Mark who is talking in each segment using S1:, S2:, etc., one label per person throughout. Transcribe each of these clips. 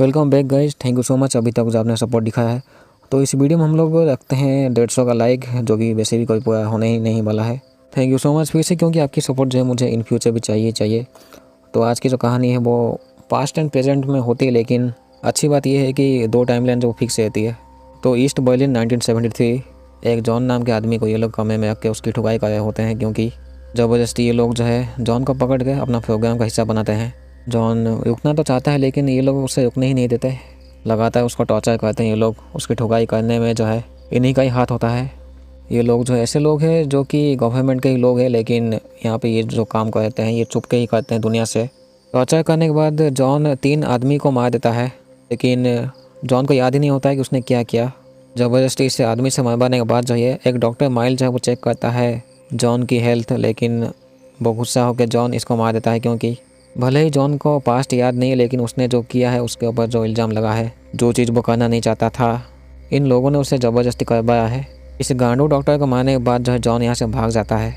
S1: Welcome back guys, thank you so much. अभी तक जो आपने सपोर्ट दिखाया है, तो इस वीडियो में हम लोग रखते हैं 150 का लाइक, जो कि वैसे भी कोई पूरा होने ही नहीं वाला है। थैंक यू सो मच फिर से, क्योंकि आपकी सपोर्ट जो है मुझे इन फ्यूचर भी चाहिए। तो आज की जो कहानी है वो पास्ट एंड प्रेजेंट में होती है, लेकिन अच्छी बात यह है कि दो टाइमलाइन जो फिक्स रहती है। तो ईस्ट बर्लिन 1973 एक जॉन नाम के आदमी को ये लोग कमरे में रख के उसकी ठुकाई कर रहे होते हैं, क्योंकि ज़बरदस्ती ये लोग जो है जॉन को पकड़ के अपना प्रोग्राम का हिस्सा बनाते हैं। जॉन रुकना तो चाहता है, लेकिन ये लोग उसे रुकने ही नहीं देते। लगातार उसको टॉर्चर करते हैं ये लोग। उसकी ठुकाई करने में जो है इन्हीं का ही हाथ होता है। ये लोग जो ऐसे लोग हैं जो कि गवर्नमेंट के ही लोग हैं, लेकिन यहाँ पे ये जो काम करते हैं ये छुप के ही करते हैं दुनिया से। टॉर्चर करने के बाद जॉन 3 आदमी को मार देता है, लेकिन जॉन को याद ही नहीं होता है कि उसने क्या किया। ज़बरदस्ती से आदमी से मरवाने के बाद जो है एक डॉक्टर माइल जो है वो चेक करता है जॉन की हेल्थ, लेकिन वो गुस्सा होकर जॉन इसको मार देता है, क्योंकि भले ही जॉन को पास्ट याद नहीं है, लेकिन उसने जो किया है उसके ऊपर जो इल्ज़ाम लगा है, जो चीज़ वो करना नहीं चाहता था, इन लोगों ने उसे ज़बरदस्ती करवाया है। इस गांडू डॉक्टर को मारने के बाद जो है जॉन यहाँ से भाग जाता है,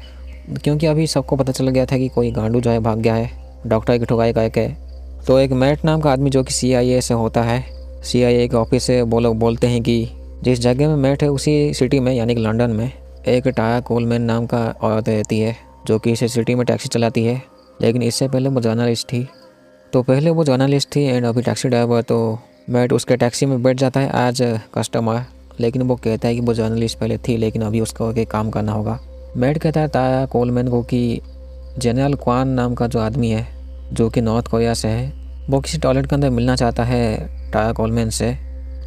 S1: क्योंकि अभी सबको पता चल गया था कि कोई गांडू जो है भाग गया है डॉक्टर की ठुकाई करके। तो एक मैट नाम का आदमी जो कि CIA से होता है, CIA के ऑफिस से वो लोग बोलते हैं कि जिस जगह में मैट है उसी सिटी में, यानी कि लंदन में, एक टाया कोलमैन नाम का औरत रहती है जो कि इस सिटी में टैक्सी चलाती है। लेकिन इससे पहले वो जर्नलिस्ट थी। तो पहले वो जर्नलिस्ट थी एंड अभी टैक्सी ड्राइवर। तो मैट उसके टैक्सी में बैठ जाता है आज कस्टमर, लेकिन वो कहता है कि वो जर्नलिस्ट पहले थी, लेकिन अभी उसको एक काम करना होगा। मैट कहता है ताया कोलमैन को कि जनरल क्वान नाम का जो आदमी है जो कि नॉर्थ कोरिया से है, वो किसी टॉयलेट के अंदर मिलना चाहता है टाया कोलमैन से।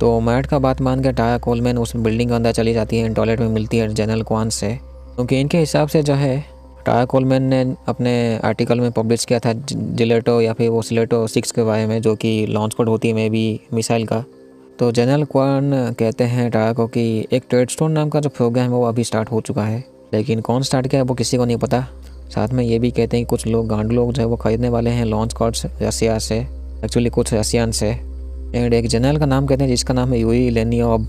S1: तो मैट का बात मान के टाया कोलमैन उस बिल्डिंग के अंदर चली जाती है, टॉयलेट में मिलती है जनरल क्वान से, क्योंकि इनके हिसाब से जो है टाया कोलमैन ने अपने आर्टिकल में पब्लिश किया था जिलेटो या फिर वो सिलेटो 6 के बारे में, जो कि लॉन्च कोड होती है मे बी मिसाइल का। तो जनरल क्वान कहते हैं टाया को कि एक ट्रेडस्टोन नाम का जो प्रोग्राम है वो अभी स्टार्ट हो चुका है, लेकिन कौन स्टार्ट किया है वो किसी को नहीं पता। साथ में ये भी कहते हैं कि कुछ लोग गांडू लोग जो है वो खरीदने वाले हैं लॉन्च कोड्स रसिया से, एक्चुअली कुछ रसियन से। एंड एक जनरल का नाम कहते हैं जिसका नाम है यूई लेनियोव।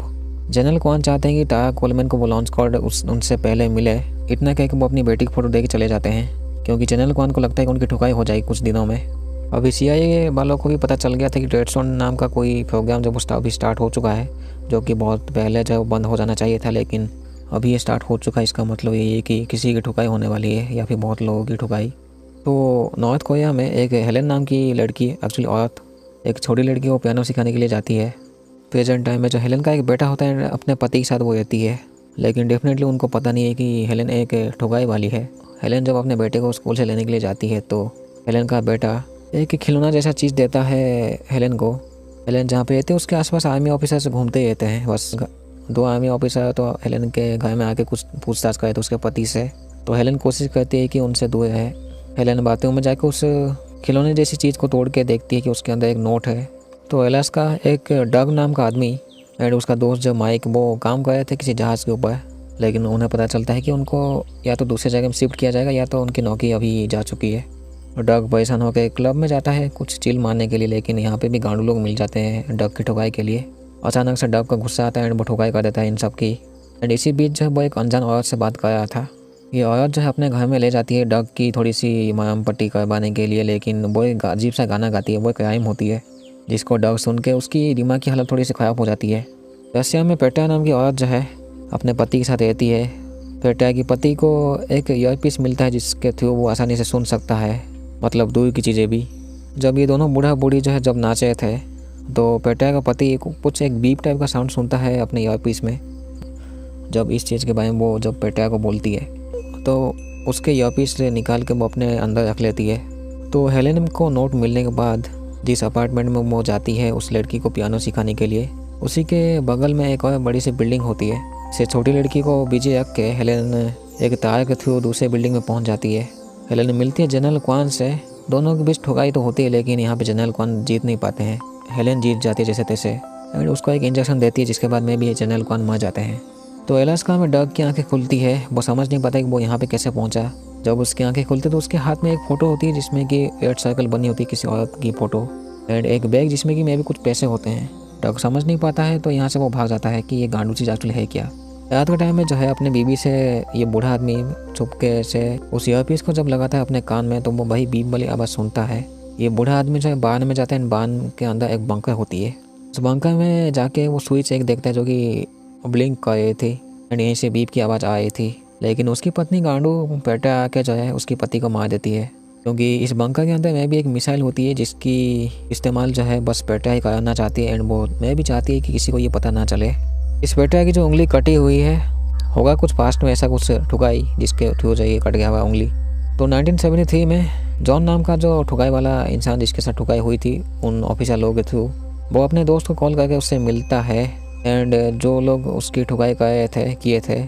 S1: जनरल क्वान चाहते हैं कि टाया कोलमैन को वो लॉन्च कोड उनसे पहले मिले। इतना कह के वो अपनी बेटी की फ़ोटो दे के चले जाते हैं, क्योंकि जनरल क्वान को लगता है कि उनकी ठुकाई हो जाएगी कुछ दिनों में। अभी CIA वालों को भी पता चल गया था कि ट्रेडस्टोन नाम का कोई प्रोग्राम जो अभी स्टार्ट हो चुका है, जो कि बहुत पहले जो बंद हो जाना चाहिए था, लेकिन अभी ये स्टार्ट हो चुका है। इसका मतलब ये है कि किसी की ठुकाई होने वाली है या फिर बहुत लोगों की ठुकाई। तो नॉर्थ कोरिया में एक हेलेन नाम की लड़की, एक्चुअली औरत, एक छोटी लड़की को पियानो सिखाने के लिए जाती है। प्रेजेंट टाइम में जो हेलेन का एक बेटा होता है अपने पति के साथ वो रहती है, लेकिन डेफिनेटली उनको पता नहीं है कि हेलेन एक ठुकाई वाली है। हेलेन जब अपने बेटे को स्कूल से लेने के लिए जाती है तो हेलेन का बेटा एक खिलौना जैसा चीज़ देता है हेलेन को। हेलेन जहाँ पे रहती है उसके आसपास आर्मी ऑफिसर्स घूमते रहते हैं, बस 2 आर्मी ऑफिसर तो हेलेन के घर में आके कुछ पूछताछ करे तो उसके पति से। तो हेलेन कोशिश करती है कि उनसे दूर रहे। हेलेन बाथरूम में जाकर उस खिलौने जैसी चीज़ को तोड़ के देखती है कि उसके अंदर एक नोट है। तो अलास्का एक डग नाम का आदमी एंड उसका दोस्त जो माइक, वो काम कर रहे थे किसी जहाज़ के ऊपर, लेकिन उन्हें पता चलता है कि उनको या तो दूसरी जगह में शिफ्ट किया जाएगा या तो उनकी नौकरी अभी जा चुकी है। डग परेशान होकर क्लब में जाता है कुछ चिल मारने के लिए, लेकिन यहाँ पे भी गांडू लोग मिल जाते हैं डग की ठुकाई के लिए। अचानक से डग का गुस्सा आता है एंड वो ठुकाई कर देता है इन सब की। एंड इसी बीच जो है वो एक अनजान औरत से बात कर रहा था। ये औरत जो है अपने घर में ले जाती है डग की थोड़ी सी मरहम पट्टी करवाने के लिए, लेकिन वो एक अजीब सा गाना गाती है, वो एक राइम होती है, जिसको डग सुन के उसकी दिमाग की हालत थोड़ी सी ख़राब हो जाती है। रसिया में पेटा नाम की औरत जो है अपने पति के साथ रहती है। पेटा की पति को एक ईयरपीस मिलता है जिसके थ्रू वो आसानी से सुन सकता है, मतलब दूर की चीज़ें भी। जब ये दोनों बूढ़ा बूढ़ी जो है जब नाचे थे तो पेटा का पति कुछ एक बीप टाइप का साउंड सुनता है अपने ईयरपीस में। जब इस चीज़ के बारे में वो जब पेटा को बोलती है तो उसके ईयरपीस से निकाल के वो अपने अंदर रख लेती है। तो हेलेन को नोट मिलने के बाद जिस अपार्टमेंट में वो जाती है उस लड़की को पियानो सिखाने के लिए, उसी के बगल में एक और बड़ी सी बिल्डिंग होती है। इसे छोटी लड़की को बीजे रख के हेलेन एक तार के थ्रू दूसरे बिल्डिंग में पहुंच जाती है। हेलेन मिलती है जनरल क्वान से। दोनों के बीच ठुकाई तो होती है, लेकिन यहाँ पे जनरल क्वान जीत नहीं पाते हैं। हेलेन जीत जाती है जैसे तैसे एंड उसको एक इंजेक्शन देती है, जिसके बाद में भी जनरल क्वान मर जाते हैं। तो अलास्का में डग की आंखें खुलती है, वो समझ नहीं पाता कि वो यहाँ पे कैसे पहुँचा। जब उसकी आंखें खुलती तो उसके हाथ में एक फ़ोटो होती है जिसमें कि 8 सर्कल बनी होती है किसी औरत की फ़ोटो, एंड एक बैग जिसमें कि मे भी कुछ पैसे होते हैं। डग समझ नहीं पाता है तो यहाँ से वो भाग जाता है कि ये गांडू चीज़ एक्चुअली है क्या। रात के टाइम में जो है अपनी बीवी से ये बूढ़ा आदमी चुपके से उस ईयरपीस को जब लगाता है अपने कान में तो वो वही बीप वाली आवाज़ सुनता है। ये बूढ़ा आदमी जो है बान में जाता है, बान के अंदर एक बंकर होती है। उस बंकर में जाके वो स्विच एक देखता है जो कि ब्लिंक कर रही थी एंड यहीं से बीप की आवाज़ आ रही थी। लेकिन उसकी पत्नी गांडू पेटा आके जो है उसकी पति को मार देती है, क्योंकि इस बंकर के अंदर में भी एक मिसाइल होती है जिसकी इस्तेमाल जो है बस पेटा ही करना चाहती है एंड वो मैं भी चाहती है कि किसी को ये पता ना चले। इस पेटा की जो उंगली कटी हुई है, होगा कुछ पास्ट में ऐसा कुछ ठुकाई जिसके थ्रू जो ये कट गया हुआ उंगली। तो 1973 में जॉन नाम का जो ठुकाई वाला इंसान जिसके साथ ठुकाई हुई थी उन ऑफिसर लोगों के थ्रू, वो अपने दोस्त को कॉल करके उससे मिलता है एंड जो लोग उसकी ठुकाई किए थे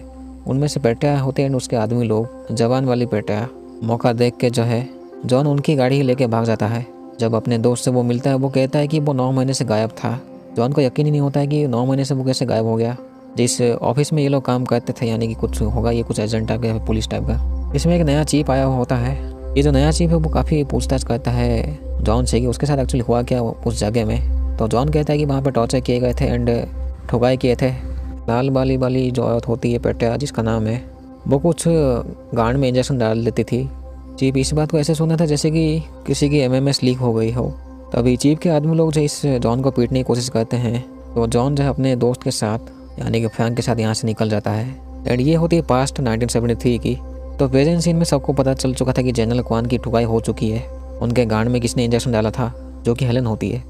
S1: उनमें से पेटा होते एंड उसके आदमी लोग जवान वाली पेटा। मौका देख के जो है जॉन उनकी गाड़ी ही लेके भाग जाता है। जब अपने दोस्त से वो मिलता है वो कहता है कि वो 9 महीने से गायब था। जॉन को यकीन ही नहीं होता है कि 9 महीने से वो कैसे गायब हो गया। जिस ऑफिस में ये लोग काम करते थे, यानी कि कुछ होगा ये कुछ एजेंट टाइप का, पुलिस टाइप का, इसमें एक नया चीफ आया हुआ होता है। ये जो नया चीफ है वो काफ़ी पूछताछ करता है जॉन से कि उसके साथ एक्चुअली हुआ क्या उस जगह में। तो जॉन कहता है कि वहाँ पर टॉर्चर किए गए थे एंड ठुकाई किए थे। लाल बाली वाली जो औरत होती है पेटा जिसका नाम है, वो कुछ गांड में इंजेक्शन डाल देती थी। चीफ इस बात को ऐसे सुना था जैसे कि किसी की एमएमएस लीक हो गई हो। तभी चीफ के आदमी लोग जो इस जॉन को पीटने की कोशिश करते हैं, तो जॉन जो है अपने दोस्त के साथ यानी कि फ्रैंक के साथ यहाँ से निकल जाता है। एंड ये होती है पास्ट 1973 की। तो प्रेजेंट सीन में सबको पता चल चुका था कि जनरल क्वान की ठुकाई हो चुकी है। उनके गांड में किसने इंजेक्शन डाला था, जो कि हेलन होती है।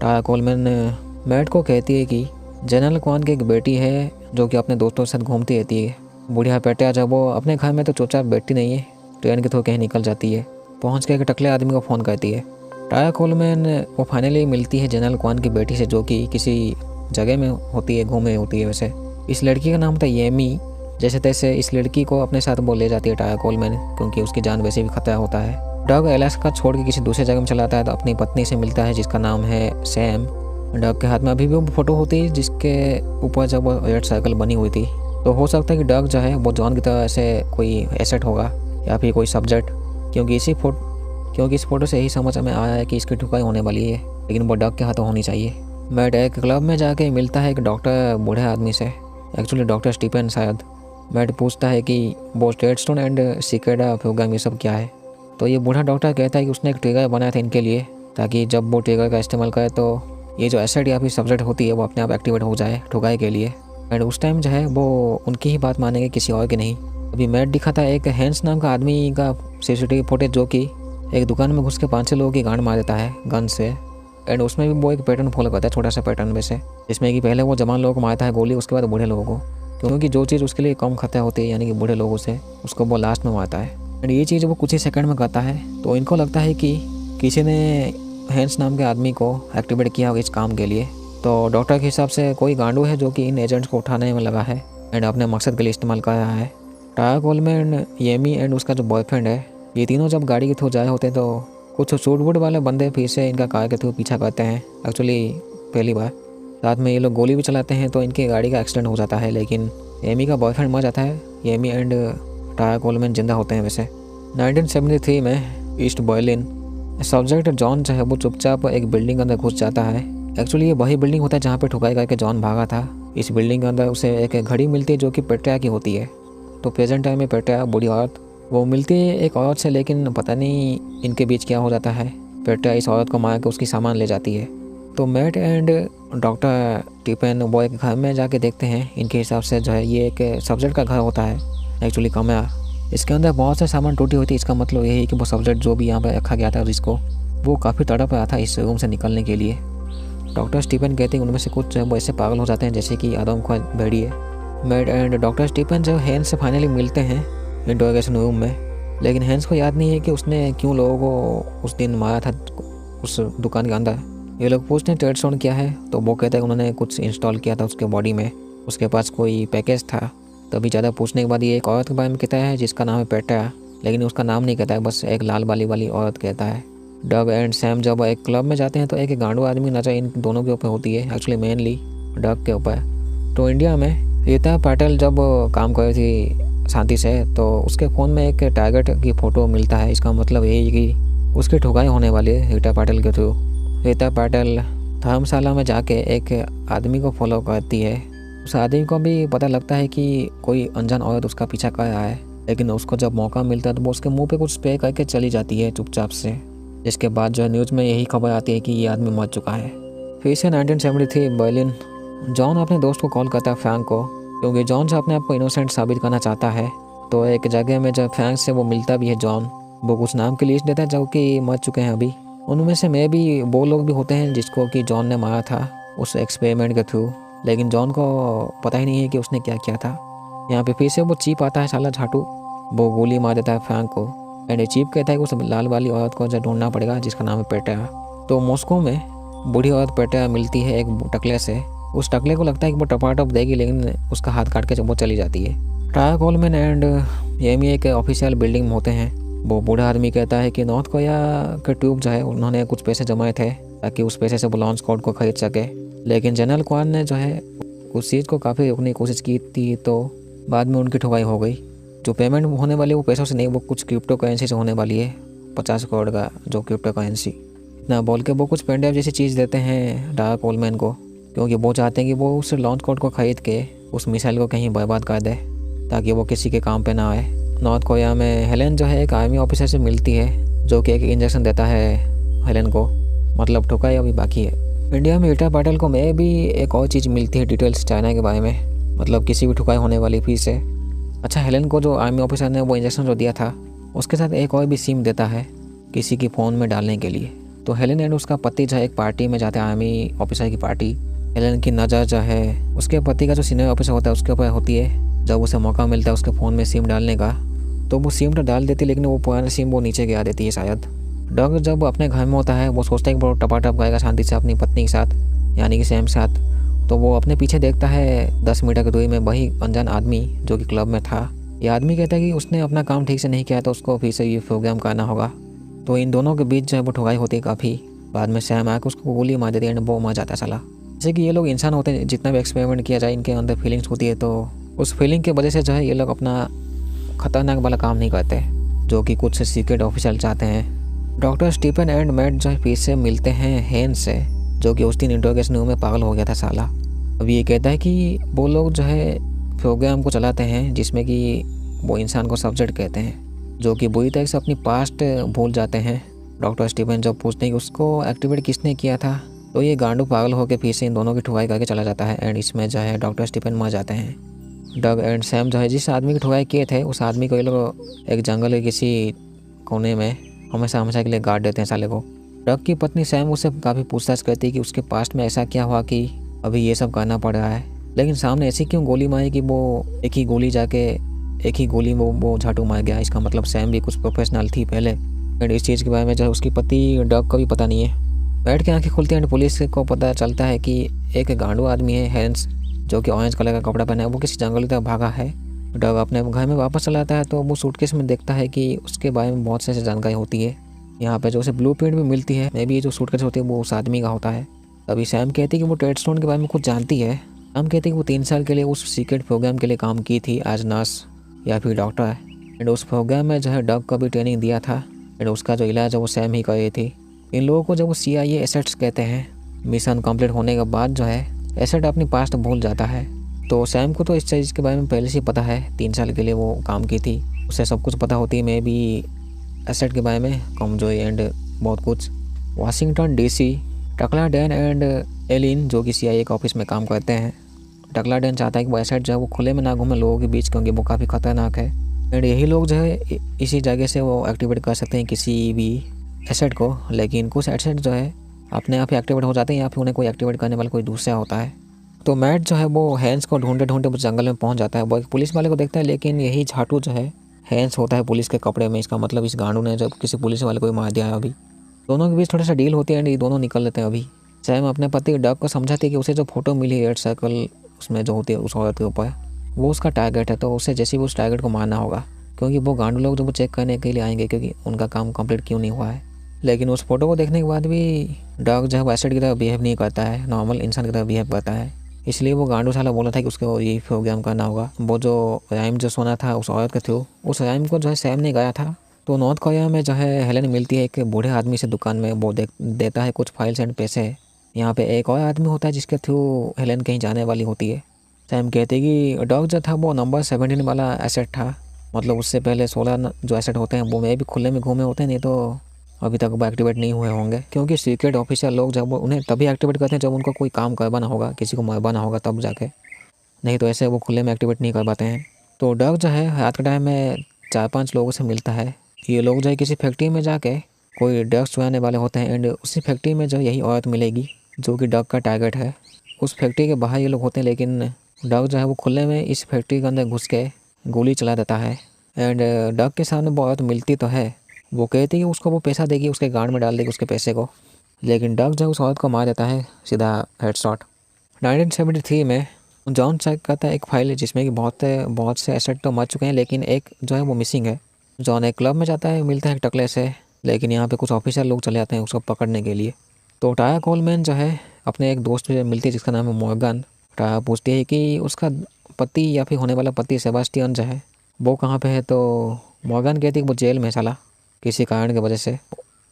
S1: टारा कोलमैन मैट को कहती है कि जनरल क्वान की एक बेटी है जो कि अपने दोस्तों के साथ घूमती रहती है। बुढ़िया पेटा जब वो अपने घर में तो चुपचाप बैठती नहीं है, ट्रेन के थ्रू कहीं निकल जाती है। पहुंच के एक टकले आदमी को फ़ोन करती है। टारा कोलमैन वो फाइनली मिलती है जनरल क्वान की बेटी से, जो कि किसी जगह में होती है, घूमे होती है। वैसे इस लड़की का नाम था येमी। जैसे तैसे इस लड़की को अपने साथ वो ले जाती है टारा कोलमैन, क्योंकि उसकी जान वैसे भी खतरा होता है। डग अलास्का छोड़ के किसी दूसरे जगह में चला आता है तो अपनी पत्नी से मिलता है जिसका नाम है सैम। डग के हाथ में अभी भी वो फोटो होती है जिसके ऊपर जब वो रेड सर्कल बनी हुई थी। तो हो सकता है कि डग जो है वो जॉन की तरह ऐसे कोई एसेट होगा या फिर कोई सब्जेक्ट, क्योंकि इस फोटो से यही समझ में आया है कि इसकी ठुकाई होने वाली है, लेकिन वो डग के हाथों होनी चाहिए। मैट एक क्लब में जाके मिलता है एक डॉक्टर बूढ़े आदमी से, एक्चुअली डॉक्टर स्टीफन शायद। मैट पूछता है कि वो स्टेटस्टोन एंड सिकेडा प्रोग्राम ये सब क्या है। तो ये बूढ़ा डॉक्टर कहता है कि उसने एक ट्रिगर बनाया था इनके लिए, ताकि जब वो ट्रिगर का इस्तेमाल करे तो ये जो एसेट या फिर सब्जेक्ट होती है वो अपने आप एक्टिवेट हो जाए ठुकाई के लिए। एंड उस टाइम जो है वो उनकी ही बात मानेंगे, किसी और की नहीं। अभी मैट दिखाता है एक हैंस नाम का आदमी का सीसीटीवी फुटेज, जो कि एक दुकान में घुस के 5-6 लोगों की गांड मार देता है गन से। एंड उसमें भी वो एक पैटर्न फॉलो करता है, छोटा सा पैटर्न में से, जिसमें कि पहले वो जवान लोगों को मारता है गोली, उसके बाद बूढ़े लोगों को, क्योंकि जो चीज़ उसके लिए कम खतरा होती है यानी कि बूढ़े लोगों से, उसको वो लास्ट में मारता है। एंड ये चीज़ वो कुछ ही सेकंड में करता है। तो इनको लगता है कि किसी ने हैंस नाम के आदमी को एक्टिवेट किया होगा इस काम के लिए। तो डॉक्टर के हिसाब से कोई गांडू है जो कि इन एजेंट्स को उठाने में लगा है एंड अपने मकसद के लिए इस्तेमाल कर रहा है। टारा कोलमैन, येमी एंड उसका जो बॉयफ्रेंड है, ये तीनों जब गाड़ी के थ्रू जाए होते तो कुछ सूट वूट वाले बंदे फिर से इनका कार के थ्रू पीछा करते हैं, एक्चुअली पहली बार। साथ में ये लोग गोली भी चलाते हैं, तो इनकी गाड़ी का एक्सीडेंट हो जाता है, लेकिन येमी का बॉयफ्रेंड मर जाता है। येमी एंड टारा कोलमैन जिंदा होते हैं। वैसे 1973 में ईस्ट बर्लिन सब्जेक्ट जॉन जो है वो चुपचाप एक बिल्डिंग के अंदर घुस जाता है। एक्चुअली ये वही बिल्डिंग होता है जहाँ पे ठुकाई करके जॉन भागा था। इस बिल्डिंग के अंदर उसे एक घड़ी मिलती है जो कि पेट्रा की होती है। तो प्रेजेंट टाइम में पेट्रा बूढ़ी औरत वो मिलती है एक औरत से, लेकिन पता नहीं इनके बीच क्या हो जाता है। पेट्रा इस औरत को मार के उसकी सामान ले जाती है। तो मैट एंड डॉक्टर टिपेन वो एक घर में जाके देखते हैं। इनके हिसाब से जो है ये एक सब्जेक्ट का घर होता है, एक्चुअली कमरा। इसके अंदर बहुत से सामान टूटी हुई थी। इसका मतलब यही है कि वो सब्जेक्ट जो भी यहाँ पर रखा गया था जिसको, वो काफ़ी तड़प रहा था इस रूम से निकलने के लिए। डॉक्टर स्टीफन कहते हैं उनमें से कुछ वो ऐसे पागल हो जाते हैं जैसे कि आदमखोर भेड़िए। मैट एंड डॉक्टर स्टीफन जो हैंस से फाइनली मिलते हैं इंटरोगेशन रूम में, लेकिन हैंस को याद नहीं है कि उसने क्यों लोगों को उस दिन मारा था उस दुकान के अंदर। ये लोग पूछते हैं ट्रेडस्टोन क्या है, तो वो कहते हैं उन्होंने कुछ इंस्टॉल किया था उसके बॉडी में, उसके पास कोई पैकेज था। तभी ज़्यादा पूछने के बाद ये एक औरत के बारे में कहता है जिसका नाम है पेट्रा, लेकिन उसका नाम नहीं कहता है, बस एक लाल बाली वाली औरत कहता है। डग एंड सैम जब एक क्लब में जाते हैं तो एक गांडू आदमी नजर इन दोनों के ऊपर होती है, एक्चुअली मेनली डग के ऊपर। तो इंडिया में रीता पाटिल जब काम कर रही थी शांति से, तो उसके फ़ोन में एक टारगेट की फ़ोटो मिलता है। इसका मतलब यही है कि उसकी ठुकाई होने वाली है रीता पाटिल के थ्रू। रीता पाटिल धर्मशाला में जाके एक आदमी को फॉलो करती है। उस आदमी को भी पता लगता है कि कोई अनजान औरत उसका पीछा कर रहा है, लेकिन उसको जब मौका मिलता है तो वो उसके मुंह पे कुछ स्प्रे करके चली जाती है चुपचाप से। जिसके बाद जो है न्यूज़ में यही खबर आती है कि ये आदमी मर चुका है। फिर से 1973 बर्लिन। जॉन अपने दोस्त को कॉल करता है फ्रैंक को, क्योंकि जॉन जो अपने आप को इनोसेंट साबित करना चाहता है। तो एक जगह में जब फ्रैंक से वो मिलता भी है जॉन, वो कुछ नाम की लिस्ट देता है जो कि मर चुके हैं अभी। उनमें से मैं भी वो लोग भी होते हैं जिसको कि जॉन ने मारा था उस एक्सपेरिमेंट के थ्रू, लेकिन जॉन को पता ही नहीं है कि उसने क्या किया था। यहाँ पे फिर से वो चीप आता है, साला झाटू। वो गोली मार देता है फ्रैंक को एंड चीप कहता है कि उस लाल वाली औरत को जो ढूंढना पड़ेगा जिसका नाम है पेटा। तो मॉस्को में बूढ़ी औरत पेटा मिलती है एक टकले से। उस टकले को लगता है कि वो टपाटप देगी, लेकिन उसका हाथ काट के जब वो चली जाती है। टायर कोलमैन एंड एमी एक ऑफिशियल बिल्डिंग में होते हैं। वो बूढ़ा आदमी कहता है कि नॉर्थ कोरिया के ट्यूब जो है उन्होंने कुछ पैसे जमाए थे ताकि उस पैसे से वो लॉन्च कोड को खरीद सके, लेकिन जनरल क्वान ने जो है उस चीज़ को काफ़ी रोकने की कोशिश की थी। तो बाद में उनकी ठुकाई हो गई। जो पेमेंट होने वाली है वो पैसों से नहीं, वो कुछ क्रिप्टो करेंसी से होने वाली है, 50 करोड़ का जो क्रिप्टो करेंसी। इतना बोल के वो कुछ पेंडेव जैसी चीज़ देते हैं टायर कोलमैन को, क्योंकि वो चाहते हैं कि वो उस लॉन्च कोड को खरीद के उस मिसाइल को कहीं बर्बाद कर दे ताकि वो किसी के काम पे ना आए। नॉर्थ कोरिया में हेलेन जो है एक आर्मी ऑफिसर से मिलती है जो कि एक इंजेक्शन देता है हेलेन को, मतलब ठुकाई अभी बाकी है। इंडिया में ईटा पाटिल को मैं भी एक और चीज़ मिलती है डिटेल्स चाइना के बारे में, मतलब किसी भी ठुकाई होने वाली फीस से। अच्छा, हेलेन को जो आर्मी ऑफिसर ने वो इंजेक्शन जो दिया था उसके साथ एक और भी सिम देता है किसी की फ़ोन में डालने के लिए। तो हेलेन एंड उसका पति जो है एक पार्टी में जाते हैं, आर्मी ऑफिसर की पार्टी। हेलेन की नज़र जो है उसके पति का जो सीनियर ऑफिसर होता है उसके ऊपर होती है। जब उसे मौका मिलता है उसके फ़ोन में सिम डालने का तो वो सिम तो डाल देती है, लेकिन वो पुरानी सिम वो नीचे गिरा देती है शायद। डग जब अपने घर में होता है वो सोचता है कि वो टपाटप गाएगा शांति से अपनी पत्नी के साथ, यानी कि सैम के साथ। तो वो अपने पीछे देखता है 10 मीटर की दूरी में वही अनजान आदमी जो कि क्लब में था। ये आदमी कहता है कि उसने अपना काम ठीक से नहीं किया तो उसको फिर से ये प्रोग्राम करना होगा। तो इन दोनों के बीच जो है वो ठुकाई होती है काफ़ी। बाद में सैम आकर उसको गोली मार देती है एंड वो मर जाता है साला। जैसे कि ये लोग इंसान होते हैं, जितना भी एक्सपेरिमेंट किया जाए इनके अंदर फीलिंग्स होती है, तो उस फीलिंग की वजह से जो है ये लोग अपना खतरनाक वाला काम नहीं करते जो कि कुछ सीक्रेट ऑफिसर चाहते हैं। डॉक्टर स्टीफन एंड मैट जो है फिर से मिलते हैं हेन से, जो कि उस दिन इंट्रोगेशन रूम में पागल हो गया था साला। अब ये कहता है कि वो लोग जो है प्रोग्राम को चलाते हैं जिसमें कि वो इंसान को सब्जेक्ट कहते हैं जो कि बुरी तरह से अपनी पास्ट भूल जाते हैं। डॉक्टर स्टीफन जब पूछते हैं कि उसको एक्टिवेट किसने किया था तो ये गांडू पागल होकर फिर से इन दोनों की ठुकाई करके चला जाता है एंड इसमें जो है डॉक्टर स्टीफन मर जाते हैं। डग एंड सैम जो है जिस आदमी की ठुकाई किए थे उस आदमी को ये लोग एक जंगल के किसी कोने में हमेशा के लिए गाड़ देते हैं साले को। डग की पत्नी सैम उससे काफ़ी पूछताछ करती है कि उसके पास्ट में ऐसा क्या हुआ कि अभी ये सब करना पड़ रहा है, लेकिन सामने ऐसी क्यों गोली मारी कि वो एक ही गोली वो झाटू मार गया। इसका मतलब सैम भी कुछ प्रोफेशनल थी पहले एंड इस चीज़ के बारे में जो है उसकी पति डग को भी पता नहीं है। बैठ के आंखें खुलती हैं एंड पुलिस को पता चलता है कि एक गांडू आदमी है हैंस जो कि ऑरेंज कलर का कपड़ा पहना है, वो किसी जंगल की तरफ भागा है। डग अपने घर में वापस चला आता है तो वो सूटकेस में देखता है कि उसके बारे में बहुत से ऐसी जानकारी होती है। यहाँ पे जो उसे ब्लूप्रिंट भी मिलती है, मे भी ये जो सूटकेस होती है वो उस आदमी का होता है। तभी सैम कहती है कि वो टेडस्टोन के बारे में कुछ जानती है। सैम कहती है कि वो 3 साल के लिए उस सीक्रेट प्रोग्राम के लिए काम की थी एज नर्स या फिर डॉक्टर है एंड उस प्रोग्राम में जो है डग को भी ट्रेनिंग दिया था एंड उसका जो इलाज है वो सैम ही कर रही थी। इन लोगों को जब वो CIA एसेट्स कहते हैं। मिशन कंप्लीट होने के बाद जो है एसेट अपनी पास्ट भूल जाता है। तो सैम को तो इस चीज़ के बारे में पहले से पता है, 3 साल के लिए वो काम की थी, उसे सब कुछ पता होती है। मैं भी एसेट के बारे में कमजोरी एंड बहुत कुछ। वाशिंगटन DC टकला डैन एंड एलिन जो कि CIA के ऑफिस में काम करते हैं। टकला डैन चाहता है कि वो एसेट जो है वो खुले में ना घूमे लोगों के बीच, क्योंकि वो काफ़ी खतरनाक है एंड यही लोग जो है इसी जगह से वो एक्टिवेट कर सकते हैं किसी भी एसेट को। लेकिन कुछ एसेट जो है अपने आप ही एक्टिवेट हो जाते हैं या फिर उन्हें कोई एक्टिवेट करने वाला कोई दूसरा होता है। तो मैट जो है वो हैंस को ढूंढते वो जंगल में पहुंच जाता है। वो एक पुलिस वाले को देखता है, लेकिन यही झाटू जो है हैंस होता है पुलिस के कपड़े में। इसका मतलब इस गांडू ने जब किसी पुलिस वाले को मार दिया है। अभी दोनों के बीच थोड़ा सा डील होती है एंड ये दोनों निकल लेते हैं। अभी सैम अपने पति डग को समझाती है कि उसे जो फोटो मिली रेड सर्कल उसमें जो होती है उस औरत के ऊपर, वो उसका टारगेट है, तो उसे जैसे भी उस टारगेट को मारना होगा, क्योंकि वो गांडू लोग जो वो चेक करने के लिए आएंगे क्योंकि उनका काम कंप्लीट क्यों नहीं हुआ है। लेकिन उस फोटो को देखने के बाद भी डग जो है एसिड की तरह बिहेव नहीं करता है, नॉर्मल इंसान की तरह बिहेव करता है। इसलिए वो गांडू साला बोला था कि उसको ये प्रोग्राम करना होगा। वो जो राइम जो सुना था उस औरत के थ्रू, उस राइम को जो है सैम ने गाया था। तो नॉर्थ कोरिया में जो है हेलेन मिलती है एक बूढ़े आदमी से दुकान में, वो देता है कुछ फाइल्स एंड पैसे। यहाँ पे एक और आदमी होता है जिसके थ्रू हेलेन कहीं जाने वाली होती है। सैम कहते हैं कि डग जो था वो नंबर 17 वाला एसेट था, मतलब उससे पहले 16 जो एसेट होते हैं वो में भी खुले में घूमे होते हैं, नहीं तो अभी तक वो एक्टिवेट नहीं हुए होंगे, क्योंकि सीक्रेट ऑफिसर लोग जब उन्हें तभी एक्टिवेट करते हैं जब उनको कोई काम करवाना होगा, किसी को मरवाना होगा तब जाके, नहीं तो ऐसे वो खुले में एक्टिवेट नहीं कर पाते हैं। तो डग जो है रात के टाइम में 4-5 लोगों से मिलता है। ये लोग जो है किसी फैक्ट्री में जाके कोई ड्रग्स चुराने वाले होते हैं एंड उसी फैक्ट्री में जो यही औरत मिलेगी जो कि डग का टारगेट है। उस फैक्ट्री के बाहर ये लोग होते हैं, लेकिन डग जो है वो खुले में इस फैक्ट्री के अंदर घुस के गोली चला देता है। एंड डग के सामने वो औरत मिलती तो है, वो कहती है कि उसको वो पैसा देगी, उसके गांड में डाल देगी उसके पैसे को, लेकिन डग जो है उस औरत को मार देता है सीधा हेडशॉट। 1973 में जॉन चेक करता है एक फाइल है जिसमें कि बहुत से एसेट तो मर चुके हैं, लेकिन एक जो है वो मिसिंग है। जॉन एक क्लब में जाता है, मिलता है एक टकले से, लेकिन यहाँ पे कुछ ऑफिसर लोग चले आते हैं उसको पकड़ने के लिए। तो टाया कोलमैन जो है अपने एक दोस्त से मिलती है जिसका नाम है मॉर्गन। टाया पूछती है कि उसका पति या फिर होने वाला पति सेबास्टियन जो है वो कहाँ पे है। तो मॉर्गन कहती है कि वो जेल में साला किसी कारण की वजह से।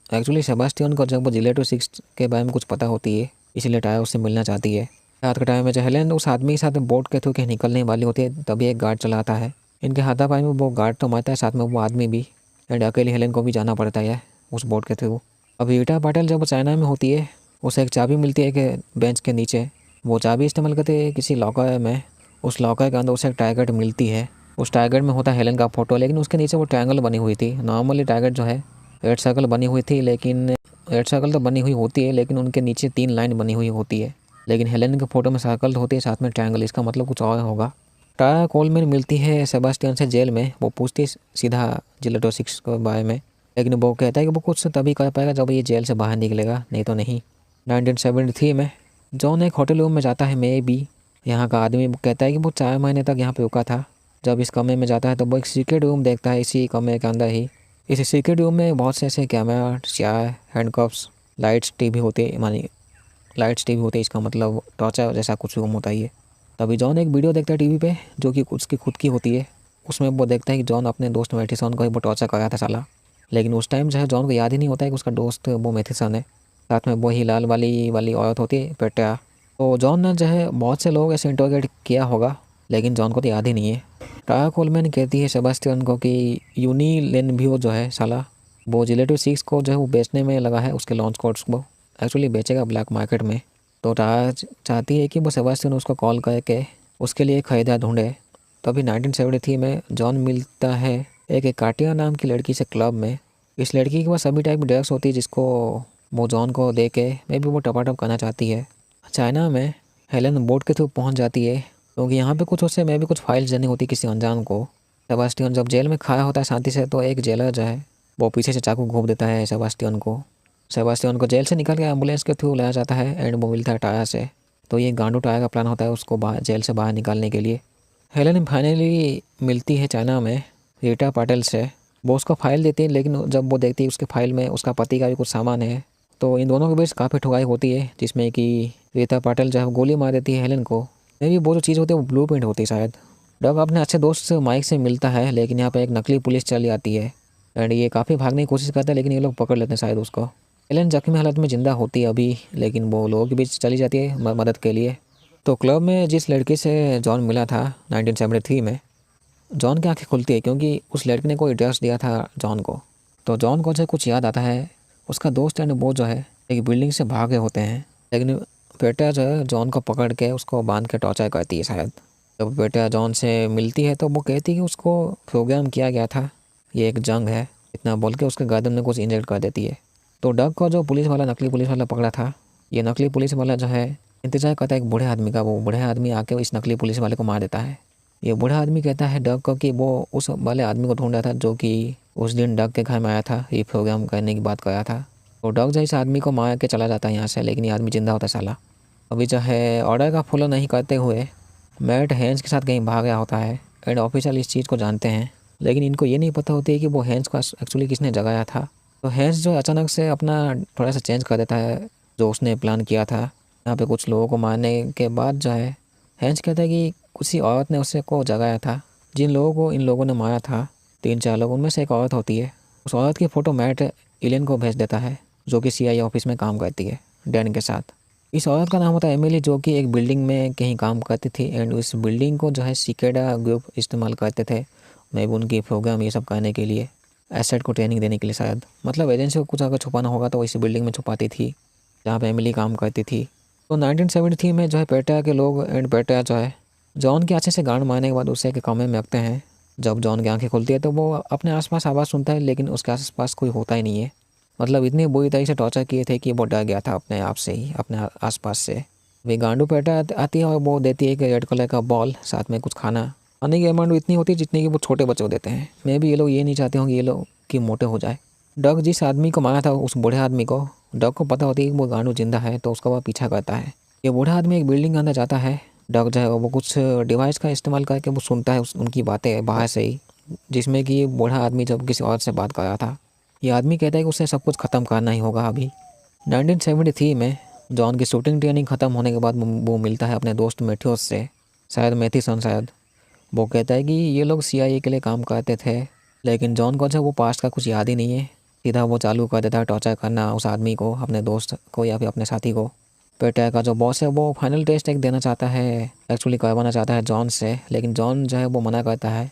S1: एक्चुअली सेबास्टियन को जब वो जिलेटो 6 के बारे में कुछ पता होती है, इसीलिए टाया उससे मिलना चाहती है। रात के टाइम में जो हेलेन उस आदमी के साथ बोट के थ्रू कहीं निकलने वाली होती है, तभी एक गार्ड चला आता है। इनके हाथापाई में वो गार्ड तो मरता है, साथ में वो आदमी भी, एंड अकेली हेलेन को भी जाना पड़ता है उस बोट के थ्रू। अभी रीटा पाटिल जब वो चाइना में होती है, उसे एक चाबी मिलती है कि बेंच के नीचे, वो चाबी इस्तेमाल करते हैं किसी लॉकर में। उस लॉकर के अंदर उसे एक टारगेट मिलती है। उस टारगेट में होता है हेलेन का फोटो, लेकिन उसके नीचे वो ट्रायंगल बनी हुई थी। नॉर्मली टारगेट जो है रेड सर्कल बनी हुई थी, लेकिन रेड सर्कल तो बनी हुई होती है, लेकिन उनके नीचे 3 लाइन बनी हुई होती है। लेकिन हेलेन के फोटो में सर्कल होती है, साथ में ट्रायंगल, इसका मतलब कुछ और होगा। टाया कोलमैन मिलती है सेबास्टियन से जेल में। वो पूछती है सीधा जिलेटो 6 के बारे में, लेकिन वो कहता है कि वो कुछ तभी कर पाएगा जब ये जेल से बाहर निकलेगा, नहीं तो नहीं। 1973 में जॉन एक होटल रूम में जाता है, मे बी यहाँ का आदमी। वो कहता है कि वो 4 महीने तक यहाँ पे रुका था। जब इस कमरे में जाता है तो वो एक सीक्रेट रूम देखता है इसी कमरे के अंदर ही। इस सीक्रेट रूम में बहुत से ऐसे camera, chair, handcuffs, lights, TV होते हैं, मानी लाइट्स टीवी होते हैं, इसका मतलब टॉर्चर जैसा कुछ रूम होता ही है। तभी जॉन एक वीडियो देखता है टीवी पे जो कि उसकी खुद की होती है। उसमें वो देखता है कि जॉन अपने दोस्त मैथिसन को ही वो टॉर्चर कराया था साला, लेकिन उस टाइम जो है जॉन को याद ही नहीं होता है कि उसका दोस्त वो मैथिसन है। साथ में वही लाल वाली औरत होती है पेट्रा। तो जॉन ने जो है बहुत से लोग ऐसे इंटरोगेट किया होगा, लेकिन जॉन को तो याद ही नहीं है। टाया कोलमैन कहती है सेबास्टियन को कि यूनिलेनवियो जो है साला वो जिलेटो 6 को जो है वो बेचने में लगा है, उसके लॉन्च कोड्स को एक्चुअली बेचेगा ब्लैक मार्केट में। तो टाया चाहती है कि वो सेबास्टियन उसको कॉल करके उसके लिए खरीदार ढूंढे। तभी 1973 में जॉन मिलता है एक काटिया नाम की लड़की से क्लब में। इस लड़की के पास सभी टाइप की ड्रग्स होती है जिसको वो जॉन को दे के मे भी वो टपाटप करना चाहती है। चाइना में हेलेन बोट के थ्रू पहुंच जाती है, क्योंकि यहाँ पे कुछ उससे मैं भी कुछ फाइल्स देनी होती किसी अनजान को। सेबास्टियन जब जेल में खाया होता है शांति से, तो एक जेलर जो है वो पीछे से चाकू घोंप देता है सेबास्टियन को। सेबास्टियन को जेल से निकल के एम्बुलेंस के थ्रू लाया जाता है एंड वो मिलता है टाया से। तो ये गांडू टाया का प्लान होता है उसको जेल से बाहर निकालने के लिए। हेलेन फाइनली मिलती है चाइना में रीटा पाटिल से। वो उसको फाइल देती है, लेकिन जब वो देखती है उसके फाइल में उसका पति का भी कुछ सामान है, तो इन दोनों के बीच काफ़ी ठुकाई होती है, जिसमें कि रीटा पाटिल जो है गोली मार देती है हेलेन को। मे भी वो जो चीज़ होती है वो ब्लूप्रिंट होती है शायद। डग अपने अच्छे दोस्त माइक से मिलता है, लेकिन यहाँ पे एक नकली पुलिस चली आती है एंड ये काफ़ी भागने की कोशिश करता है, लेकिन ये लोग पकड़ लेते हैं शायद उसको। हेलेन जख्मी हालत में ज़िंदा होती है अभी, लेकिन वो लोगों के बीच चली जाती है मदद के लिए। तो क्लब में जिस लड़की से जॉन मिला था 1973 में, जॉन की आंखें खुलती है क्योंकि उस लड़की ने कोई ड्रेस दिया था जॉन को। तो जॉन को जो कुछ याद आता है, उसका दोस्त एंड वो जो है एक बिल्डिंग से भागे होते हैं, लेकिन बेटा जो है जॉन को पकड़ के उसको बांध के टॉर्चर करती है शायद। जब बेटा जॉन से मिलती है तो वो कहती है कि उसको प्रोग्राम किया गया था, ये एक जंग है, इतना बोल के उसके गर्दन में कुछ इंजेक्ट कर देती है। तो डग को जो पुलिस वाला नकली पुलिस वाला पकड़ा था, ये नकली पुलिस वाला जो है इंतजार करता है एक बूढ़े आदमी का। वो बूढ़े आदमी आके इस नकली पुलिस वाले को मार देता है। ये बूढ़ा आदमी कहता है डग को कि वो उस वाले आदमी को ढूंढ रहा था जो कि उस दिन डग के घर में आया था, ये प्रोग्राम करने की बात कर रहा था। तो डग जो इस आदमी को मार के चला जाता है यहाँ से, लेकिन ये आदमी जिंदा होता है साला। अभी जो है ऑर्डर का फॉलो नहीं करते हुए मैट हैंस के साथ कहीं भाग गया होता है एंड ऑफिसर इस चीज़ को जानते हैं, लेकिन इनको ये नहीं पता होती है कि वो हैंस को एक्चुअली किसने जगाया था। तो हैंस जो अचानक से अपना थोड़ा सा चेंज कर देता है जो उसने प्लान किया था। यहाँ पे कुछ लोगों को मारने के बाद जो है हैंस कहता है कि किसी औरत ने उसे को जगाया था। जिन लोगों को इन लोगों ने मारा था 3-4 लोग, उनमें से एक औरत होती है। उस औरत की फ़ोटो मैट एलियन को भेज देता है जो कि CIA ऑफिस में काम करती है डैन के साथ। इस औरत का नाम होता है एमिली, जो कि एक बिल्डिंग में कहीं काम करती थी एंड उस बिल्डिंग को जो है सिकेडा ग्रुप इस्तेमाल करते थे, मैं भी उनकी प्रोग्राम ये सब करने के लिए। एसेट को ट्रेनिंग देने के लिए शायद, मतलब एजेंसी को कुछ अगर छुपाना होगा तो इसी बिल्डिंग में छुपाती थी जहाँ पे एमिली काम करती थी। तो 1973 में जो है पेटा के लोग एंड पेटा जो है जॉन के अच्छे से गांड मारने के बाद उसे के कमरे में रखते हैं। जब जॉन की आंखें खुलती है तो वो अपने आसपास आवाज़ सुनता है, लेकिन उसके आसपास कोई होता ही नहीं है। मतलब इतनी बुरी तरीके से टॉर्चर किए थे कि वो डर गया था अपने आप से ही, अपने आसपास से। वे गांडू पेटा आती है और वो देती है एक रेड कलर का बॉल, साथ में कुछ खाना। खाने की अमाउंट इतनी होती है जितनी कि वो छोटे बच्चों को देते हैं। मैं भी ये लोग ये नहीं चाहते होंगे ये लोग कि मोटे हो जाए। डग जिस आदमी को मारा था, उस बूढ़े आदमी को, डग को पता होती है कि वो गांडू जिंदा है, तो उसका वह पीछा करता है। ये बूढ़ा आदमी एक बिल्डिंग के अंदर जाता है। डग जो है वो कुछ डिवाइस का इस्तेमाल करके वो सुनता है उनकी बातें बाहर से ही, जिसमें कि ये बूढ़ा आदमी जब किसी और से बात कर रहा था। ये आदमी कहता है कि उसे सब कुछ ख़त्म करना ही होगा अभी। 1973 में जॉन की शूटिंग ट्रेनिंग ख़त्म होने के बाद वो मिलता है अपने दोस्त मैथ्यूस से, शायद मैथीसन शायद। वो कहता है कि ये लोग CIA के लिए काम करते थे, लेकिन जॉन को जो वो पास्ट का कुछ याद ही नहीं है। सीधा वो चालू कर देता है टॉर्चर करना उस आदमी को, अपने दोस्त को या फिर अपने साथी को। पेटा का जो बॉस है वो फाइनल टेस्ट एक देना चाहता है, एक्चुअली करवाना चाहता है जॉन से, लेकिन जॉन जो है वो मना करता है।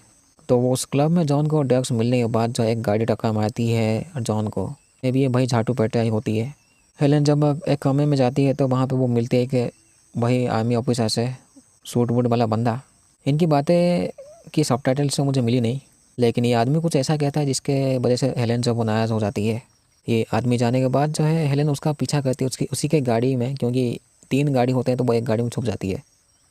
S1: तो वो उस क्लब में जॉन को ड्रग्स मिलने के बाद जो एक गाड़ी टक्कर मारती है जॉन को। मे भी ये भाई झाटू पेटा ही होती है। हेलेन जब एक कमरे में जाती है तो वहाँ पे वो मिलती है कि वही आर्मी ऑफिसर से, सूट वूट वाला बंदा। इनकी बातें की सबटाइटल से मुझे मिली नहीं, लेकिन ये आदमी कुछ ऐसा कहता है जिसके वजह से हेलेन जब वो नाराज़ हो जाती है। ये आदमी जाने के बाद जो है हेलेन उसका पीछा करती है उसी के गाड़ी में, क्योंकि 3 गाड़ी होते हैं तो वो एक गाड़ी में छुप जाती है।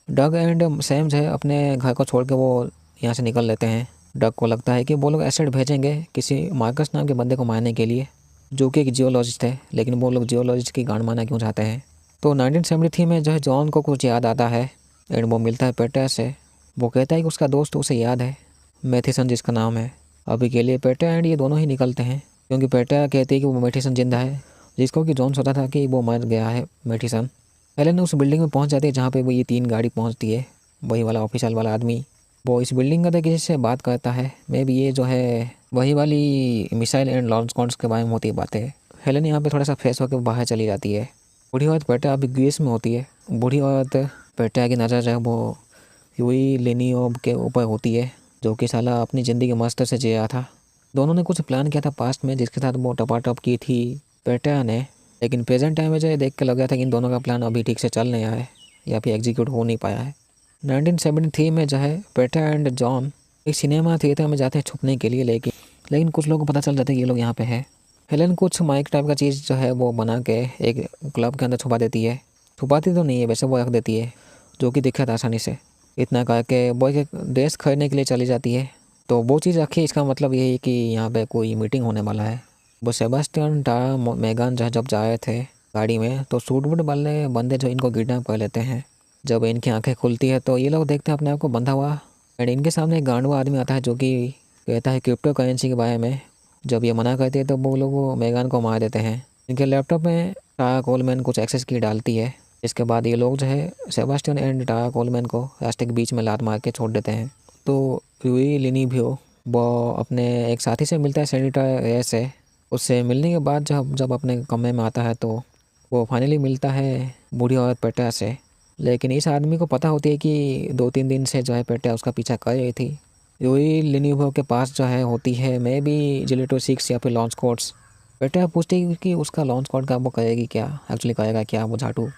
S1: डग एंड सैम जो है अपने घर को छोड़ के वो यहाँ से निकल लेते हैं। डग को लगता है कि वो लोग एसिड भेजेंगे किसी मार्कस नाम के बंदे को मारने के लिए, जो कि एक जियोलॉजिस्ट है, लेकिन वो लोग जियोलॉजिस्ट की गांड मारना क्यों चाहते हैं। तो 1973 में जो है जॉन को कुछ याद आता है एंड वो मिलता है पेटा से। वो कहता है कि उसका दोस्त उसे याद है, मैथीसन जिसका नाम है। अभी के लिए पेटा एंड ये दोनों ही निकलते हैं, क्योंकि पेटा कहती है कि वो मैथीसन जिंदा है, जिसको कि जॉन सोचा था कि वो मर गया है मैथीसन। हेलेन उस बिल्डिंग में पहुंच जाती है जहाँ पे वो ये 3 गाड़ी पहुंचती है। वही वाला ऑफिशियल वाला आदमी वो इस बिल्डिंग का किसी से बात करता है। मे भी ये जो है वही वाली मिसाइल एंड लॉन्च कॉन्स के बारे में होती है बातें। हेलेन यहाँ पे थोड़ा सा फ्रेश होकर बाहर चली जाती है। बूढ़ी औरत पेटा अभी ग्रीस में होती है। बूढ़ी औरत पेटा की नज़र जो है वो यूई लिनियोब के ऊपर होती है, जो कि साला अपनी ज़िंदगी मस्त से जिया था। दोनों ने कुछ प्लान किया था पास्ट में, जिसके साथ वो टपाटप की थी पेटा ने, लेकिन प्रेजेंट टाइम में जो देख के लग गया था कि इन दोनों का प्लान अभी ठीक से चल नहीं आया है या फिर एग्जीक्यूट हो नहीं पाया है। 1973 में जो है पेटा एंड जॉन एक सिनेमा थिएटर में जाते हैं छुपने के लिए, लेकिन कुछ लोगों को पता चल जाता है कि ये लोग यहाँ पे है। हेलेन कुछ माइक टाइप का चीज़ जो है वो बना के एक क्लब के अंदर छुपा देती है। छुपाती तो नहीं है वैसे, वो रख देती है, जो कि दिखा था आसानी से। इतना करके वो एक ड्रेस खरीदने के लिए चली जाती है। तो वो चीज़ रखी, इसका मतलब ये है कि यहाँ पे कोई मीटिंग होने वाला है। वो सेबास्टियन टारा मेगान जब जा रहे थे गाड़ी में, तो सूट वूट वाले बंदे जो इनको किडनैप कर लेते हैं। जब इनकी आंखें खुलती है तो ये लोग देखते हैं अपने आप को बंधा हुआ, एंड इनके सामने एक गांडुआ आदमी आता है जो कि कहता है क्रिप्टो करेंसी के बारे में। जब ये मना करती है तो वो लोग मेगान को मार देते हैं। इनके लैपटॉप में टारा कोलमैन कुछ एक्सेस की डालती है। इसके बाद ये लोग जो है सेबास्टियन एंड टारा कोलमैन को रास्ते के बीच में लात मार के छोड़ देते हैं। तो यूई लिनियो वो अपने एक साथी से मिलता है, सेनेटर रे से। उससे मिलने के बाद जब अपने कमरे में आता है तो वो फाइनली मिलता है बूढ़ी औरत पेटा से। लेकिन इस आदमी को पता होती है कि 2-3 दिन से जो है पेटा उसका पीछा कर रही थी। यूई लिनियो के पास जो है होती है मे बी जिलेटो 6 या फिर लॉन्च कोड्स। पेटा पूछती है कि उसका लॉन्च कोड का वो करेगी क्या, एक्चुअली करेगा क्या वो झाटू।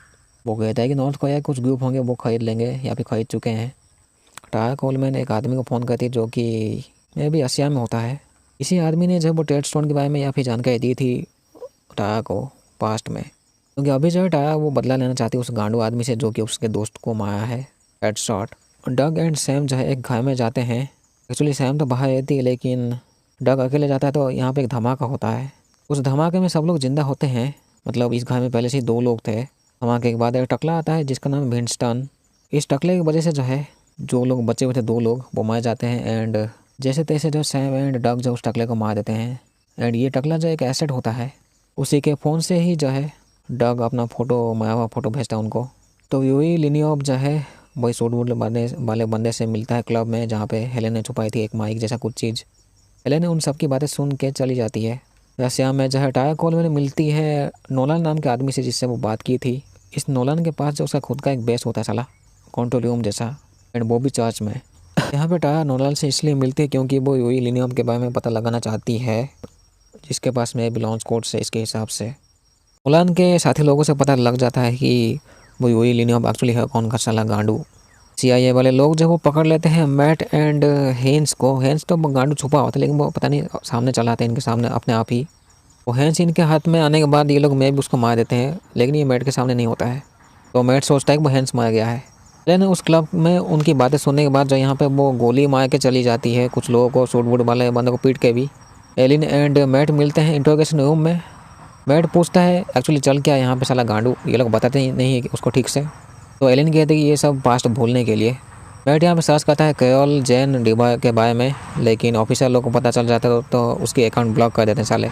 S1: वो कहता है कि नॉर्थ कोरिया कुछ ग्रुप होंगे वो खरीद लेंगे या फिर खरीद चुके हैं। टारा कोलमैन एक आदमी को फ़ोन करती है जो कि मे भी एशिया में होता है। इसी आदमी ने जब वो टेड स्टोन के बारे में या फिर जानकारी दी थी टारा को पास्ट में, क्योंकि अभी जो है टारा वो बदला लेना चाहती है उस गांडू आदमी से जो कि उसके दोस्त को मारा है head shot. Doug and Sam जो है एक घर में जाते हैं। एक्चुअली सैम तो बाहर रहती है, लेकिन डग अकेले जाता है तो यहाँ पे एक धमाका होता है। उस धमाके में सब लोग जिंदा होते हैं, मतलब इस घर में पहले से ही 2 लोग थे। धमाके के बाद एक टकला आता है जिसका नाम विंस्टन। इस टकले की वजह से जो है जो लोग बचे हुए थे 2 लोग वो मार जाते हैं, एंड जैसे तैसे जो सैम एंड डग जो उस टकले को मार देते हैं। एंड ये टकला जो एक एसेट होता है, उसी के फ़ोन से ही जो है डग अपना फ़ोटो मारा हुआ फ़ोटो भेजता है उनको। तो यूई लिनियोब जो है वही सूट वूट वाले बंदे से मिलता है क्लब में, जहाँ पे हेलेन ने छुपाई थी एक माइक जैसा कुछ चीज़। हेलेन उन सब की बातें सुन के चली जाती है। रसिया में जो है टारा कोलमैन मिलती है नोलन नाम के आदमी से जिससे वो बात की थी। इस नोलन के पास जो उसका खुद का एक बेस होता है साला कंट्रोल रूम जैसा, एंड वो भी चर्च में। यहाँ पे टाया नोलान से इसलिए मिलती है क्योंकि वो यूई लिनियम के बारे में पता लगाना चाहती है, जिसके पास में भी लॉन्च कोड से इसके हिसाब से नोलान के साथी लोगों से पता लग जाता है कि वो यूई लिनियम एक्चुअली है कौन का साला गांडू। CIA वाले लोग जब वो पकड़ लेते हैं मैट एंड हेंस को, हेंस तो गांडू छुपा होता है लेकिन वो पता नहीं सामने चला आता है इनके सामने अपने आप ही। वो हेंस इनके हाथ में आने के बाद ये लोग मैं भी उसको मार देते हैं, लेकिन ये मैट के सामने नहीं होता है। तो मैट सोचता है कि वो हैंस मार गया है। लेकिन उस क्लब में उनकी बातें सुनने के बाद जो यहाँ पे वो गोली मार के चली जाती है कुछ लोगों को, सूट वूट वाले बंदों को पीट के भी। एलिन एंड मैट मिलते हैं इंट्रोगेशन रूम में। मैट पूछता है एक्चुअली चल क्या यहाँ पे साला गांडू, ये लोग बताते ही नहीं है उसको ठीक से। तो एलिन कहते हैं कि ये सब पास्ट भूलने के लिए। मैट यहाँ पे सर्च करता है केओल जैन डिबा के बारे में, लेकिन ऑफिसर लोग को पता चल जाता है तो उसकी अकाउंट ब्लॉक कर देते हैं साले।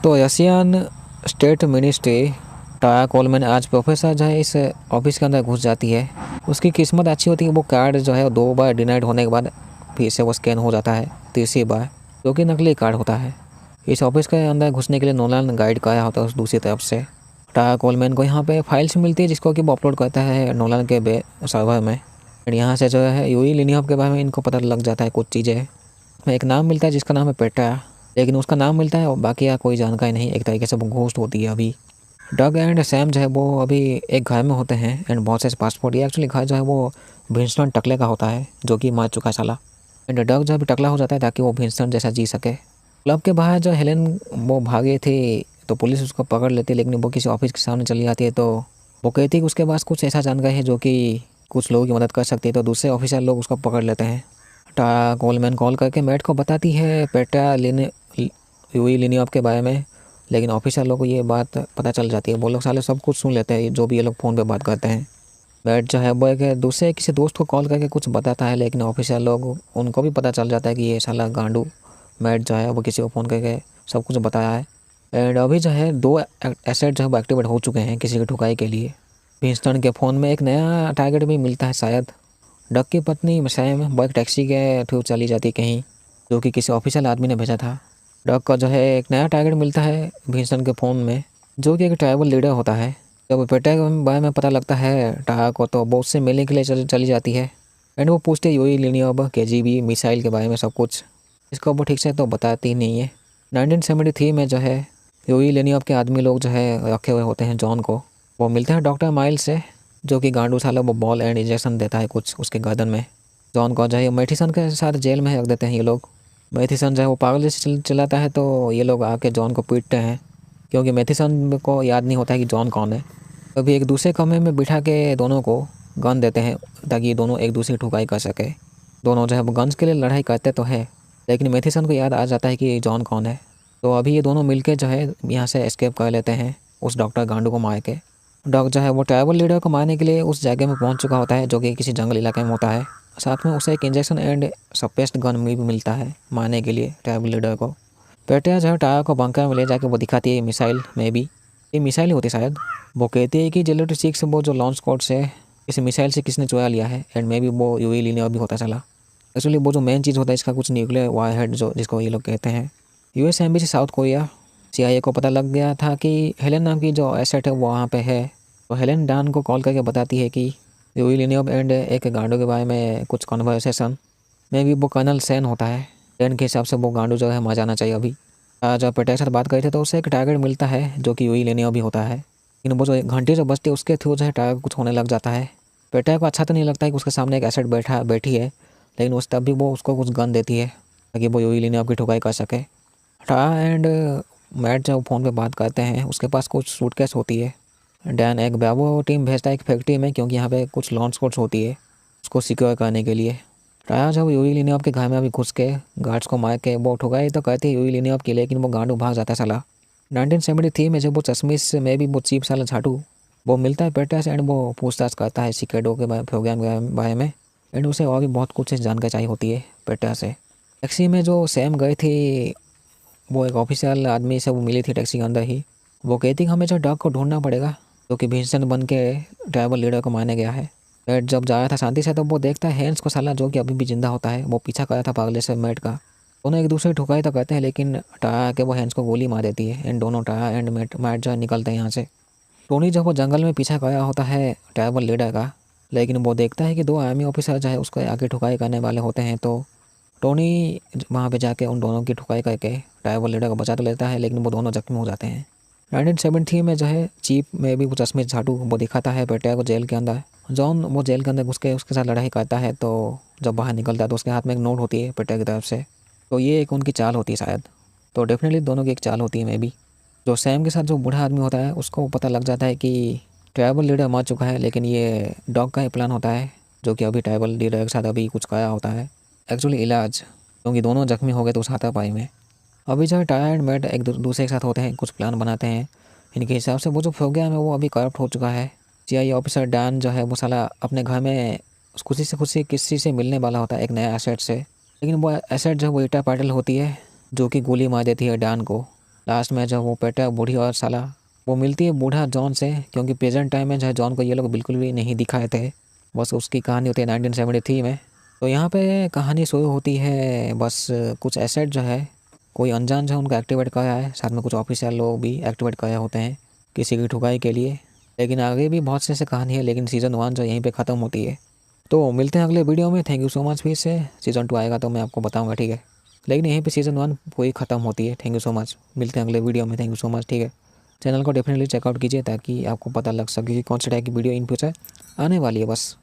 S1: तो रशियन स्टेट मिनिस्ट्री टाया कोलमैन आज प्रोफेसर जो है इस ऑफिस के अंदर घुस जाती है। उसकी किस्मत अच्छी होती है, वो कार्ड जो है 2 बार डिनाइड होने के बाद फिर से वो स्कैन हो जाता है तीसरी बार, जो कि नकली कार्ड होता है। इस ऑफिस के अंदर घुसने के लिए नोलान गाइड कराया होता है उस दूसरी तरफ से। टाया कोलमैन को यहाँ पे फाइल्स मिलती है जिसको कि वो अपलोड करता है नोलान के सर्वर में। यहाँ से जो है यूई लिनियम के बारे में इनको पता लग जाता है कुछ चीज़ें। इसमें एक नाम मिलता है जिसका नाम है पेटा, लेकिन उसका नाम मिलता है और बाकी या कोई जानकारी नहीं, एक तरीके से वो घोस्ट होती है अभी। डग एंड सैम जो है वो अभी एक घर में होते हैं एंड बहुत से पासपोर्ट। ये एक्चुअली घर जो है वो विंस्टन टकले का होता है जो कि मर चुका है साला। एंड डग जो अभी टकला हो जाता है ताकि वो विंस्टन जैसा जी सके। क्लब के बाहर जो हेलेन वो भागे थे तो पुलिस उसको पकड़ लेती है, लेकिन वो किसी ऑफिस के सामने चली जाती है तो वो कहती है कि उसके पास कुछ ऐसा जानकारी है जो कि कुछ लोगों की मदद कर सकती है। तो दूसरे ऑफिसर लोग उसको पकड़ लेते हैं। टाया कोलमैन कॉल करके मैट को बताती है पेटा लेने यूई लिनियम के बारे में, लेकिन ऑफिसर लोग को ये बात पता चल जाती है। वो लोग साले सब कुछ सुन लेते हैं जो भी ये लोग फ़ोन पे बात करते हैं। मैट जो है वो एक दूसरे किसी दोस्त को कॉल करके कुछ बताता है, लेकिन ऑफिसर लोग उनको भी पता चल जाता है कि ये साला गांडू मैट जो है वो किसी को फ़ोन करके सब कुछ बताया है। एंड अभी जो है 2 एसेट जो है वो एक्टिवेट हो चुके हैं किसी की ठुकाई के लिए। विंस्टन के फ़ोन में एक नया टारगेट भी मिलता है शायद। डक की पत्नी सैम वो एक टैक्सी के थ्रू चली जाती है कहीं, जो कि किसी ऑफिशियल आदमी ने भेजा था। डक का जो है एक नया टारगेट मिलता है विंस्टन के फ़ोन में, जो कि एक ट्राइबल लीडर होता है। जब पेटा के बारे में पता लगता है टाया को तो वो उससे मिलने के लिए चली जाती है। एंड वो पूछते यूई लिनियम KGB मिसाइल के बारे में सब कुछ। इसको वो ठीक से तो बताती नहीं है। 1973 में जो है यूई लिनियम के आदमी लोग जो है रखे हुए होते हैं जॉन को। वो मिलते हैं डॉक्टर माइल्स से, जो कि गांडू साला वो बॉल एंड इंजेक्शन देता है कुछ उसके गर्दन में। जॉन को जो है मैथिसन के साथ जेल में रख देते हैं ये लोग। मैथिसन जो है वो पागल जैसे चलाता है तो ये लोग आके जॉन को पीटते हैं, क्योंकि मैथिसन को याद नहीं होता है कि जॉन कौन है। कभी एक दूसरे कमरे में बिठा के दोनों को गन देते हैं ताकि दोनों एक दूसरे की ठुकाई कर सके। दोनों जो है वो गन्स के लिए लड़ाई करते तो है, लेकिन मैथिसन को याद आ जाता है कि जॉन कौन है। तो अभी ये दोनों मिलके जो है यहाँ से एस्केप कर लेते हैं उस डॉक्टर गांडू को मार के। डॉग जो है वो ट्राइबल लीडर को मारने के लिए उस जगह में पहुँच चुका होता है जो कि किसी जंगल इलाके में होता है। साथ में उसे एक इंजेक्शन एंड सपेस्ट गन भी मिलता है मारने के लिए ट्राइबल लीडर को। पेटा जो है टाया को बंकर में ले जाके वो दिखाती है मिसाइल में भी, ये मिसाइल ही होती है शायद। वो कहती है कि JLT-6 वो जो लॉन्च कोड से इस मिसाइल से किसने चुरा लिया है, एंड मे भी वो यूई लिनियम भी होता चला। एक्चुअली वो जो मेन चीज़ होता है इसका कुछ न्यूक्लियर वार हेड जो जिसको ये लोग कहते हैं। US embassy south Korea CIA को पता लग गया था कि हेलेन नाम की जो एसेट है वो वहाँ पे है। तो हेलेन डान को कॉल करके बताती है कि यूई लिनियम एंड एक गांडू के बारे में कुछ कॉन्वर्सेशन में भी वो कर्नल सैन होता है। सैन के हिसाब से वो गांडू जो है मर जाना चाहिए अभी। जब पेटा के साथ बात करी थी तो उसे एक टारगेट मिलता है जो कि यूई लिनियम भी होता है, लेकिन वो जो घंटी जो बजती है उसके थ्रू जो है टारगेट कुछ होने लग जाता है। पेटा को अच्छा तो नहीं लगता है कि उसके सामने एक एसेट बैठी है, लेकिन उस तब भी वो उसको कुछ गन देती है ताकि वो यूई लिनियम की ठुकाई कर सके। टाया एंड मैट जब फ़ोन पे बात करते हैं उसके पास कुछ सूटकेस होती है। डैन एक ब्रावो टीम भेजता है एक फैक्ट्री में, क्योंकि यहाँ पे कुछ लॉन्च कोड्स होती है उसको सिक्योर करने के लिए। टाया जब यूई लिनियम के घर में अभी घुस के गार्ड्स को मार के वो ठुकाई तो कहती है यूई लिनियम की, लेकिन वो गांडू भाग जाता है साला। 1973 में जब वो चश्मिश में भी वो चीप साला झाटू वो मिलता है पेटा से, एंड वो पूछताछ करता है सिकेडो के प्रोग्राम के बारे में, एंड उसे और भी बहुत कुछ जानकारी चाहिए होती है पेटा से। टैक्सी में जो सैम गई थी वो एक ऑफिशियल आदमी से वो मिली थी टैक्सी के अंदर ही। वो कहती कि हमें जो डॉग को ढूंढना पड़ेगा जो कि विंस्टन बन के ट्राइबल लीडर को मारने गया है। मैट जब जा रहा था शांति से तो वो देखता है हैंस को साला जो कि अभी भी जिंदा होता है, वो पीछा कर रहा था पागले से मैट का। दोनों एक दूसरे ठुकाई तो करते हैं, लेकिन टाया के वो हैंस को गोली मार देती है एंड दोनों टाया एंड मैट जो है निकलते हैं यहाँ से। टोनी जब वो जंगल में पीछा कर रहा होता है ट्राइबल लीडर का लेकिन वो देखता है कि 2 आर्मी ऑफिसर जो है उसको आगे ठुकाई करने वाले होते हैं। तो टोनी वहाँ पे जाके उन दोनों की ठुकाई करके ट्राइबल लीडर को बचा तो लेता है, लेकिन वो दोनों जख्मी हो जाते हैं। 1973 में जो है चीफ में भी वो चश्मे झाटू वो दिखाता है पेट्रिया को जेल के अंदर। जॉन वो जेल के अंदर घुस के उसके साथ लड़ाई करता है, तो जब बाहर निकलता है तो उसके हाथ में एक नोट होती है पेट्रिया की तरफ से। तो ये एक उनकी चाल होती है शायद। तो डेफिनेटली दोनों की एक चाल होती है मे बी। जो सैम के साथ जो बूढ़ा आदमी होता है उसको पता लग जाता है कि ट्राइबल लीडर मर चुका है, लेकिन ये डॉग का ही प्लान होता है जो कि अभी ट्राइबल लीडर के साथ अभी कुछ कराया होता है, एक्चुअली इलाज, क्योंकि दोनों जख्मी हो गए तो उस हाथापाई में। अभी जो है टायर एंड मैट एक दूसरे के साथ होते हैं, कुछ प्लान बनाते हैं। इनके हिसाब से वो जो प्रोग्राम है वो अभी करप्ट हो चुका है। CIA ऑफिसर डैन जो है वो साला अपने घर में खुशी किसी से मिलने वाला होता है एक नया एसेट से, लेकिन वो एसेट जो है वो ईटा पाटिल होती है जो कि गोली मार देती है डैन को। लास्ट में जो वो पेटा बूढ़ी और साला वो मिलती है बूढ़ा जॉन से, क्योंकि प्रेजेंट टाइम में जो है जॉन को ये लोग बिल्कुल भी नहीं दिखाए थे। बस उसकी कहानी होती है 1973 में। तो यहाँ पे कहानी शुरू होती है। बस कुछ एसेट जो है कोई अनजान जो है उनको एक्टिवेट कराया है, साथ में कुछ ऑफिसर लोग भी एक्टिवेट कराए होते हैं किसी की ठुकाई के लिए। लेकिन आगे भी बहुत से ऐसे कहानी है, लेकिन सीज़न 1 जो यहीं पे ख़त्म होती है। तो मिलते हैं अगले वीडियो में। Thank you so much. फिर से सीज़न 2 आएगा तो मैं आपको बताऊंगा, ठीक है। लेकिन यहीं पे सीज़न 1 पूरी ख़त्म होती है। Thank you so much. मिलते हैं अगले वीडियो में। थैंक यू सो मच, ठीक है। चैनल को डेफिनेटली चेकआउट कीजिए ताकि आपको पता लग सके कि कौन से टाइप की वीडियो इन फ्यूचर आने वाली है। बस